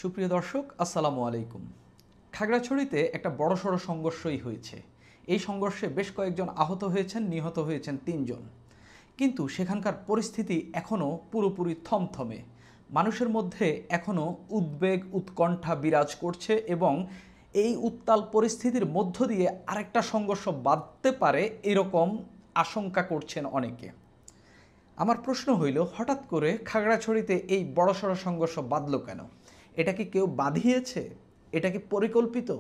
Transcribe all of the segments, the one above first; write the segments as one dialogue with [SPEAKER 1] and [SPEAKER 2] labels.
[SPEAKER 1] সুপ্রিয় দর্শক, আসসালামু আলাইকুম। খাগড়াছড়িতে একটা বড়সড় সংঘর্ষই হয়েছে। এই সংঘর্ষে বেশ কয়েকজন আহত হয়েছেন, নিহত হয়েছেন ৩ জন। কিন্তু সেখানকার পরিস্থিতি এখনও পুরোপুরি থমথমে। মানুষের মধ্যে এখনও উদ্বেগ, উৎকণ্ঠা বিরাজ করছে এবং এই উত্তাল পরিস্থিতির মধ্য দিয়ে আরেকটা সংঘর্ষ বাধতে পারে এরকম আশঙ্কা করছেন অনেকে। আমার প্রশ্ন হইল, হঠাৎ করে খাগড়াছড়িতে এই বড়সড় সংঘর্ষ বাধল কেন? এটা কি কেউ বাঁধিয়েছে? এটা কি পরিকল্পিত?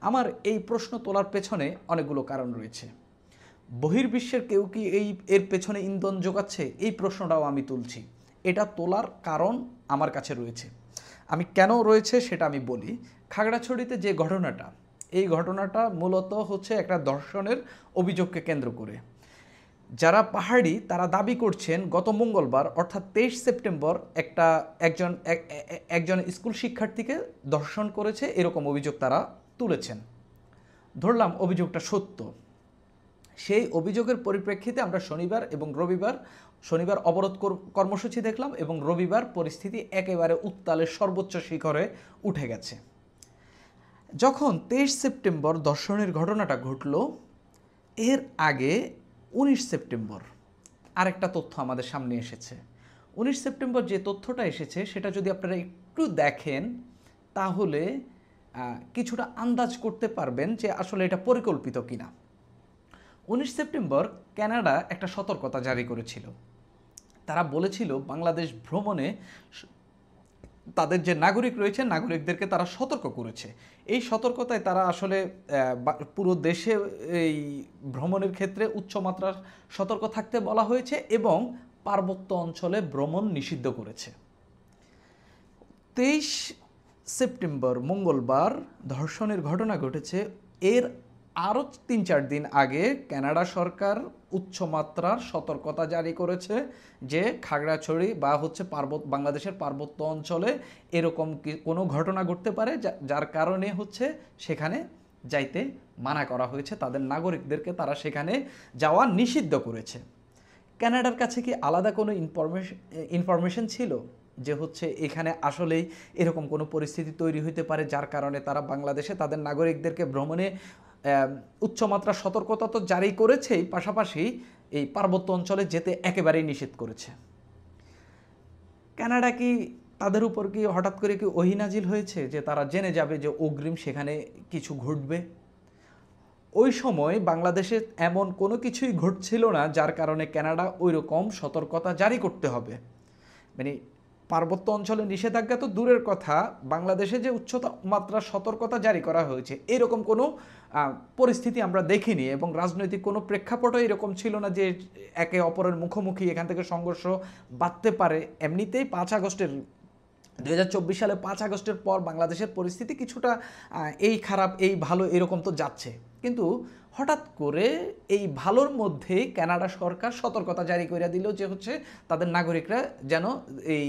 [SPEAKER 1] আমার এই প্রশ্ন তোলার পেছনে অনেকগুলো কারণ রয়েছে। বহির্বিশ্বের কেউ কি এর পেছনে ইন্ধন যোগাচ্ছে? এই প্রশ্নটাও আমি তুলছি। এটা তোলার কারণ আমার কাছে রয়েছে। আমি কেন রয়েছে সেটা আমি বলি। খাগড়াছড়িতে যে ঘটনাটা, এই ঘটনাটা মূলত হচ্ছে একটা ধর্ষণের অভিযোগকে কেন্দ্র করে। যারা পাহাড়ি তারা দাবি করছেন গত মঙ্গলবার অর্থাৎ 23 সেপ্টেম্বর একজন স্কুল শিক্ষার্থীকে ধর্ষণ করেছে, এরকম অভিযোগ তারা তুলেছেন। ধরলাম অভিযোগটা সত্য। সেই অভিযোগের পরিপ্রেক্ষিতে আমরা শনিবার অবরোধ কর্মসূচি দেখলাম এবং রবিবার পরিস্থিতি একেবারে উত্তালের সর্বোচ্চ শিখরে উঠে গেছে। যখন 23 সেপ্টেম্বর ধর্ষণের ঘটনাটা ঘটল, এর আগে 19 সেপ্টেম্বর আরেকটা তথ্য আমাদের সামনে এসেছে। 19 সেপ্টেম্বর যে তথ্যটা এসেছে সেটা যদি আপনারা একটু দেখেন তাহলে কিছুটা আন্দাজ করতে পারবেন যে আসলে এটা পরিকল্পিত কিনা। 19 সেপ্টেম্বর কানাডা একটা সতর্কতা জারি করেছিল। তারা বলেছিল বাংলাদেশ ভ্রমণে তাদের যে নাগরিক রয়েছে নাগরিকদেরকে তারা সতর্ক করেছে। এই সতর্কতায় তারা আসলে পুরো দেশে এই ভ্রমণের ক্ষেত্রে উচ্চমাত্রার সতর্ক থাকতে বলা হয়েছে এবং পার্বত্য অঞ্চলে ভ্রমণ নিষিদ্ধ করেছে। 23 সেপ্টেম্বর মঙ্গলবার ধর্ষণের ঘটনা ঘটেছে। এর আরও ৩-৪ দিন আগে কানাডা সরকার উচ্চমাত্রার সতর্কতা জারি করেছে যে খাগড়াছড়ি বা বাংলাদেশের পার্বত্য অঞ্চলে এরকম কোনো ঘটনা ঘটতে পারে যার কারণে সেখানে যাইতে মানা করা হয়েছে। তাদের নাগরিকদেরকে তারা সেখানে যাওয়া নিষিদ্ধ করেছে। কানাডার কাছে কি আলাদা কোনো ইনফরমেশন ছিল যে এখানে আসলেই এরকম কোনো পরিস্থিতি তৈরি হতে পারে যার কারণে তারা বাংলাদেশে তাদের নাগরিকদেরকে ভ্রমণে উচ্চমাত্রার সতর্কতা তো জারি করেছেই, পাশাপাশি এই পার্বত্য অঞ্চলে যেতে একেবারেই নিষেধ করেছে? কানাডা কি তাদের উপর কি হঠাৎ করে কি ওহী নাজিল হয়েছে যে তারা জেনে যাবে যে অগ্রিম সেখানে কিছু ঘটবে? ওই সময় বাংলাদেশে এমন কোনো কিছুই ঘটছিল না যার কারণে কানাডা ওই রকম সতর্কতা জারি করতে হবে। মানে পার্বত্য অঞ্চলে নিষেধাজ্ঞা তো দূরের কথা, বাংলাদেশে যে উচ্চমাত্রার সতর্কতা জারি করা হয়েছে এরকম কোনো পরিস্থিতি আমরা দেখিনি এবং রাজনৈতিক কোনো প্রেক্ষাপটও এরকম ছিল না যে একে অপরের মুখোমুখি এখান থেকে সংঘর্ষ বাধতে পারে। এমনিতেই 2024 সালে 5 আগস্টের পর বাংলাদেশের পরিস্থিতি কিছুটা এই খারাপ এই ভালো এরকম তো যাচ্ছে, কিন্তু হঠাৎ করে এই ভালোর মধ্যে কানাডা সরকার সতর্কতা জারি করে দিল যে তাদের নাগরিকরা যেন এই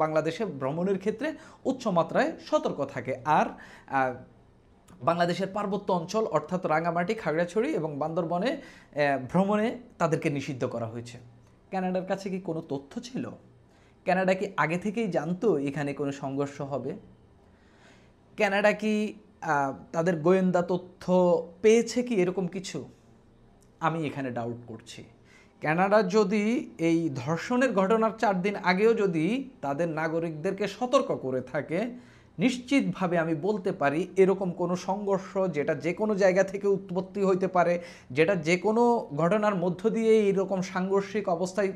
[SPEAKER 1] বাংলাদেশে ভ্রমণের ক্ষেত্রে উচ্চমাত্রায় সতর্ক থাকে। আর বাংলাদেশের পার্বত্য অঞ্চল অর্থাৎ রাঙামাটি, খাগড়াছড়ি এবং বান্দরবনে ভ্রমণে তাদেরকে নিষিদ্ধ করা হয়েছে। কানাডার কাছে কি কোনো তথ্য ছিল? কানাডা কি আগে থেকেই জানতো এখানে কোনো সংঘর্ষ হবে? কানাডা কি তাদের গোয়েন্দা তথ্য পেয়েছে কি এরকম কিছু? আমি এখানে ডাউট করছি। কানাডা যদি এই ধর্ষণের ঘটনার 4 দিন আগেও যদি তাদের নাগরিকদেরকে সতর্ক করে থাকে, নিশ্চিতভাবে আমি বলতে পারি এরকম কোনো সংঘর্ষ যেটা যে কোনো জায়গা থেকে উৎপত্তি হইতে পারে, যেটা যে কোনো ঘটনার মধ্য দিয়ে এরকম সাংঘর্ষিক অবস্থায়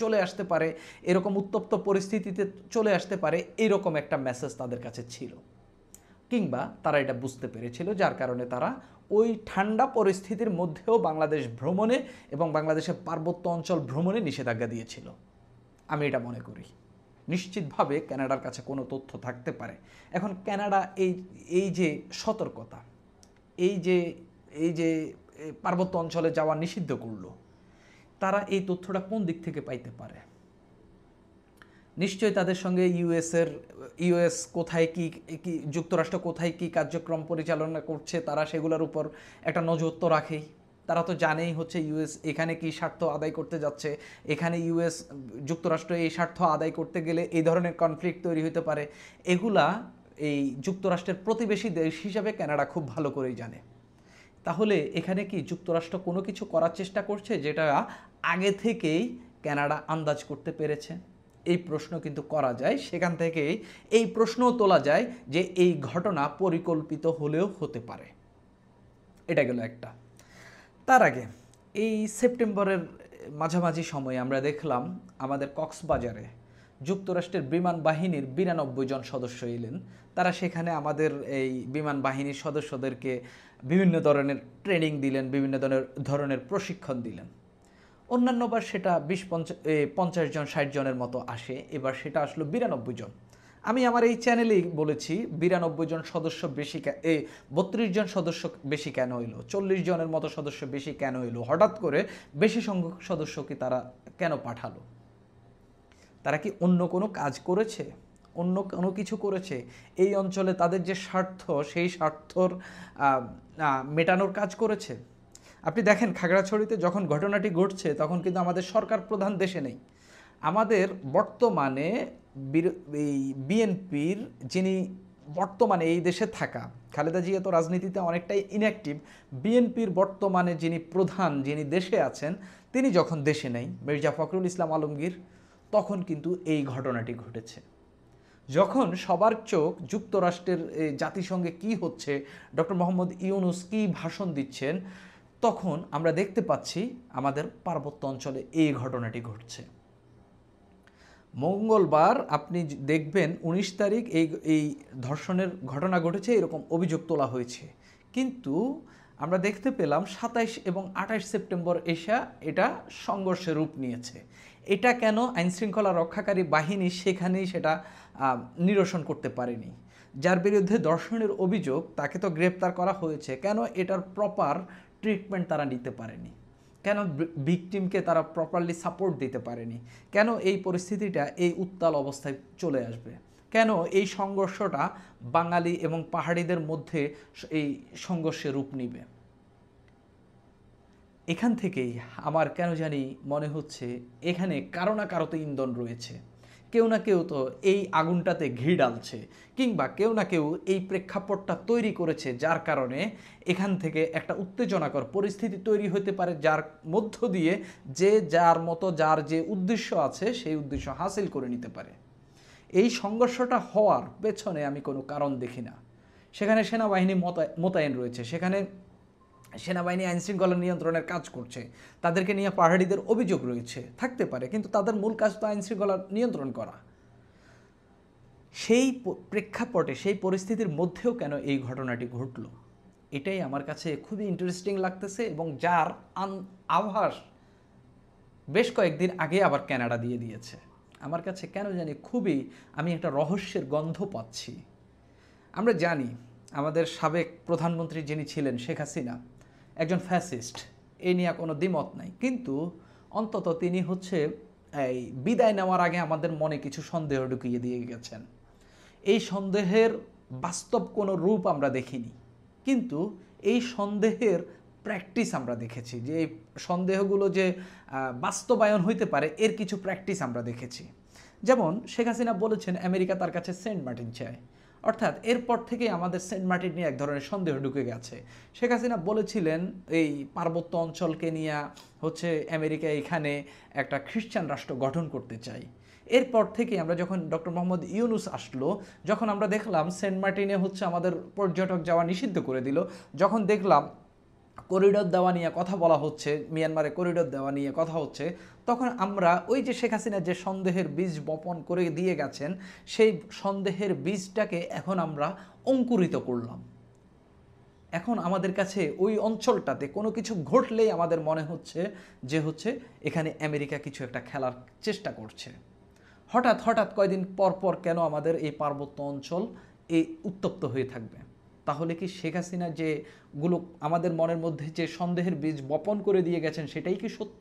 [SPEAKER 1] চলে আসতে পারে, এরকম উত্তপ্ত পরিস্থিতিতে চলে আসতে পারে, এরকম একটা মেসেজ তাদের কাছে ছিল, কিংবা তারা এটা বুঝতে পেরেছিল যার কারণে তারা ওই ঠান্ডা পরিস্থিতির মধ্যেও বাংলাদেশ ভ্রমণে এবং বাংলাদেশের পার্বত্য অঞ্চল ভ্রমণে নিষেধাজ্ঞা দিয়েছিল। আমি এটা মনে করি নিশ্চিতভাবে কানাডার কাছে কোনো তথ্য থাকতে পারে। এখন কানাডা এই যে সতর্কতা, এই যে পার্বত্য অঞ্চলে যাওয়া নিষিদ্ধ করলো, তারা এই তথ্যটা কোন দিক থেকে পাইতে পারে? নিশ্চয়ই তাদের সঙ্গে ইউএস কোথায় কি যুক্তরাষ্ট্র কোথায় কি কার্যক্রম পরিচালনা করছে তারা সেগুলোর উপর একটা নজর তো রাখেই। তারা তো জানেই হচ্ছে ইউএস এখানে কি স্বার্থ আদায় করতে যাচ্ছে, এখানে ইউএস যুক্তরাষ্ট্র এই স্বার্থ আদায় করতে গেলে এই ধরনের কনফ্লিক্ট তৈরি হতে পারে। এগুলা এই যুক্তরাষ্ট্রের প্রতিবেশী দেশ হিসাবে কানাডা খুব ভালো করেই জানে। তাহলে এখানে কি যুক্তরাষ্ট্র কোনো কিছু করার চেষ্টা করছে যেটা আগে থেকেই কানাডা আন্দাজ করতে পেরেছে? এই প্রশ্ন কিন্তু করা যায়। সেখান থেকেই এই প্রশ্নও তোলা যায় যে এই ঘটনা পরিকল্পিত হলেও হতে পারে। এটা গেল একটা। তার আগে এই সেপ্টেম্বরের মাঝামাঝি সময়ে আমরা দেখলাম আমাদের কক্সবাজারে যুক্তরাষ্ট্রের বিমান বাহিনীর 92 জন সদস্য এলেন। তারা সেখানে আমাদের এই বিমান বাহিনীর সদস্যদেরকে বিভিন্ন ধরনের ট্রেনিং দিলেন, বিভিন্ন ধরনের প্রশিক্ষণ দিলেন। অন্যান্যবার সেটা 50 জন 60 জনের মতো আসে, এবার সেটা আসলো 92 জন। আমি আমার এই চ্যানেলেই বলেছি 92 জন সদস্য বেশি, 32 জন সদস্য বেশি কেন হইলো, 40 জনের মতো সদস্য বেশি কেন হইলো, হঠাৎ করে বেশি সংখ্যক সদস্যকে তারা কেন পাঠালো? তারা কি অন্য কোনো কাজ করেছে, অন্য কোনো কিছু করেছে? এই অঞ্চলে তাদের যে স্বার্থ, সেই স্বার্থর মেটানোর কাজ করেছে? আপনি দেখেন খাগড়াছড়িতে যখন ঘটনাটি ঘটছে তখন কিন্তু আমাদের সরকার প্রধান দেশে নেই। আমাদের বর্তমানে এই বিএনপির যিনি বর্তমানে এই দেশে থাকা, খালেদা জিয়া তো রাজনীতিতে অনেকটাই ইনঅ্যাক্টিভ, বিএনপির বর্তমানে যিনি প্রধান, যিনি দেশে আছেন, তিনি যখন দেশে নেই, মির্জা ফখরুল ইসলাম আলমগীর, তখন কিন্তু এই ঘটনাটি ঘটেছে। যখন সবার চোখ যুক্তরাষ্ট্রের জাতিসংঘে কি হচ্ছে, ডক্টর মোহাম্মদ ইউনূস কি ভাষণ দিচ্ছেন, তখন আমরা দেখতে পাচ্ছি আমাদের পার্বত্য অঞ্চলে এই ঘটনাটি ঘটছে। মঙ্গলবার আপনি দেখবেন 19 তারিখ এই ধর্ষণের ঘটনা ঘটেছে, এরকম অভিযোগ তোলা হয়েছে। কিন্তু আমরা দেখতে পেলাম 27 এবং 28 সেপ্টেম্বর এটা সংঘর্ষের রূপ নিয়েছে। এটা কেন আইনশৃঙ্খলা রক্ষাকারী বাহিনী সেখানেই সেটা নিরসন করতে পারেনি? যার বিরুদ্ধে ধর্ষণের অভিযোগ তাকে তো গ্রেপ্তার করা হয়েছে, কেন এটার প্রপার ট্রিটমেন্ট তারা নিতে পারেনি? কেন ভিকটিমকে তারা প্রপারলি সাপোর্ট দিতে পারেনি? কেন এই পরিস্থিতিটা এই উত্তাল অবস্থায় চলে আসবে? কেন এই সংঘর্ষটা বাঙালি এবং পাহাড়িদের মধ্যে এই সংঘর্ষের রূপ নিবে? এখান থেকেই আমার কেন জানি মনে হচ্ছে এখানে কারো না কারো তো ইন্ধন রয়েছে। কেউ না কেউ তো এই আগুনটাতে ঘি ডালছে, কিংবা কেউ না কেউ এই প্রেক্ষাপটটা তৈরি করেছে, যার কারণে এখান থেকে একটা উত্তেজনাকর পরিস্থিতি তৈরি হতে পারে, যার মধ্য দিয়ে যে যার মতো যার যে উদ্দেশ্য আছে সেই উদ্দেশ্য হাসিল করে নিতে পারে। এই সংঘর্ষটা হওয়ার পেছনে আমি কোনো কারণ দেখি না। সেখানে সেনাবাহিনী মোতায়েন রয়েছে, সেখানে সেনাবাহিনী আইনশৃঙ্খলা নিয়ন্ত্রণের কাজ করছে, তাদেরকে নিয়ে পাহাড়িদের অভিযোগ রয়েছে, থাকতে পারে, কিন্তু তাদের মূল কাজ তো আইনশৃঙ্খলা নিয়ন্ত্রণ করা। সেই প্রেক্ষাপটে সেই পরিস্থিতির মধ্যেও কেন এই ঘটনাটি ঘটল, এটাই আমার কাছে খুবই ইন্টারেস্টিং লাগতেছে, এবং যার আভাস বেশ কয়েকদিন আগে আবার কানাডা দিয়ে দিয়েছে। আমার কাছে কেন জানি আমি একটা রহস্যের গন্ধ পাচ্ছি। আমরা জানি আমাদের সাবেক প্রধানমন্ত্রী যিনি ছিলেন শেখ হাসিনা একজন ফ্যাসিস্ট, এই নিয়ে কোনো দ্বিমত নাই, কিন্তু অন্তত তিনি এই বিদায় নেওয়ার আগে আমাদের মনে কিছু সন্দেহ ঢুকিয়ে দিয়ে গেছেন। এই সন্দেহের বাস্তব কোনো রূপ আমরা দেখিনি, কিন্তু এই সন্দেহের প্র্যাকটিস আমরা দেখেছি, যে এই সন্দেহগুলো যে বাস্তবায়ন হইতে পারে এর কিছু প্র্যাকটিস আমরা দেখেছি। যেমন শেখ হাসিনা বলেছেন আমেরিকা তার কাছে সেন্ট মার্টিন চায়, অর্থাৎ এরপর থেকেই আমাদের সেন্ট মার্টিন নিয়ে এক ধরনের সন্দেহ ঢুকে গেছে। শেখ হাসিনা বলেছিলেন এই পার্বত্য অঞ্চলকে নিয়ে আমেরিকা এখানে একটা খ্রিস্টান রাষ্ট্র গঠন করতে চাই। এরপর থেকে আমরা যখন ডক্টর মোহাম্মদ ইউনূস আসলো, যখন আমরা দেখলাম সেন্ট মার্টিনে আমাদের পর্যটক যাওয়া নিষিদ্ধ করে দিল, যখন দেখলাম করিডোর দেওয়া নিয়ে কথা বলা হচ্ছে, মিয়ানমারে করিডোর দেওয়া নিয়ে কথা হচ্ছে, তখন আমরা ওই যে শেখ হাসিনা যে সন্দেহের বীজ বপন করে দিয়ে গেছেন, সেই সন্দেহের বীজটাকে এখন আমরা অঙ্কুরিত করলাম। এখন আমাদের কাছে ওই অঞ্চলটাতে কোনো কিছু ঘটলেই আমাদের মনে হচ্ছে যে এখানে আমেরিকা কিছু একটা খেলার চেষ্টা করছে। হঠাৎ হঠাৎ কয়দিন পর পর কেন আমাদের এই পার্বত্য অঞ্চল এই উত্তপ্ত হয়ে থাকবে? তাহলে কি শেখ হাসিনা যেগুলো আমাদের মনের মধ্যে যে সন্দেহের বীজ বপন করে দিয়ে গেছেন সেটাই কি সত্য?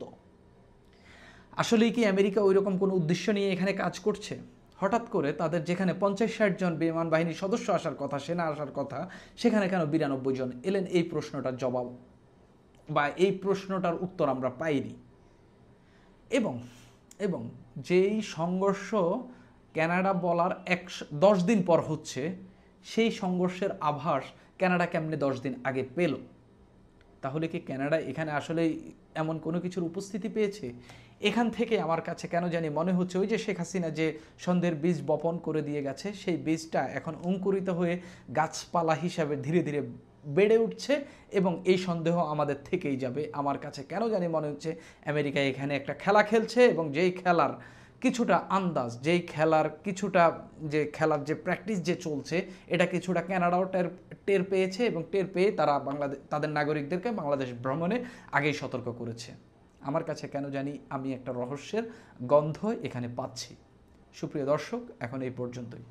[SPEAKER 1] আসলেই কি আমেরিকা ওই রকম কোনো উদ্দেশ্য নিয়ে এখানে কাজ করছে? হঠাৎ করে তাদের যেখানে 50-60 জন বিমান বাহিনীর সদস্য আসার কথা, সেনা আসার কথা, সেখানে কেন 92 জন এলেন? এই প্রশ্নটার জবাব বা এই প্রশ্নটার উত্তর আমরা পাইনি। এবং এবং যেই সংঘর্ষ কানাডা বলার 10 দিন পর হচ্ছে, সেই সংঘর্ষের আভাস কানাডা কেমনে 10 দিন আগে পেল? তাহলে কি কানাডা এখানে আসলে এমন কোনো কিছুর উপস্থিতি পেয়েছে? এখান থেকে আমার কাছে কেন জানি মনে হচ্ছে ওই যে শেখ হাসিনা যে সন্দেহের বীজ বপন করে দিয়ে গেছে, সেই বীজটা এখন অঙ্কুরিত হয়ে গাছপালা হিসাবে ধীরে ধীরে বেড়ে উঠছে এবং এই সন্দেহ আমাদের থেকেই যাবে। আমার কাছে কেন জানি মনে হচ্ছে আমেরিকা এখানে একটা খেলা খেলছে এবং যেই খেলার কিছুটা আন্দাজ, যেই খেলার কিছুটা, যে খেলার যে প্র্যাকটিস যে চলছে, এটা কিছুটা কানাডাও টের পেয়েছে এবং টের পেয়ে তারা তাদের নাগরিকদেরকে বাংলাদেশ ভ্রমণে আগেই সতর্ক করেছে। আমার কাছে কেন জানি আমি একটা রহস্যের গন্ধ এখানে পাচ্ছি। সুপ্রিয় দর্শক, এখন এই পর্যন্তই।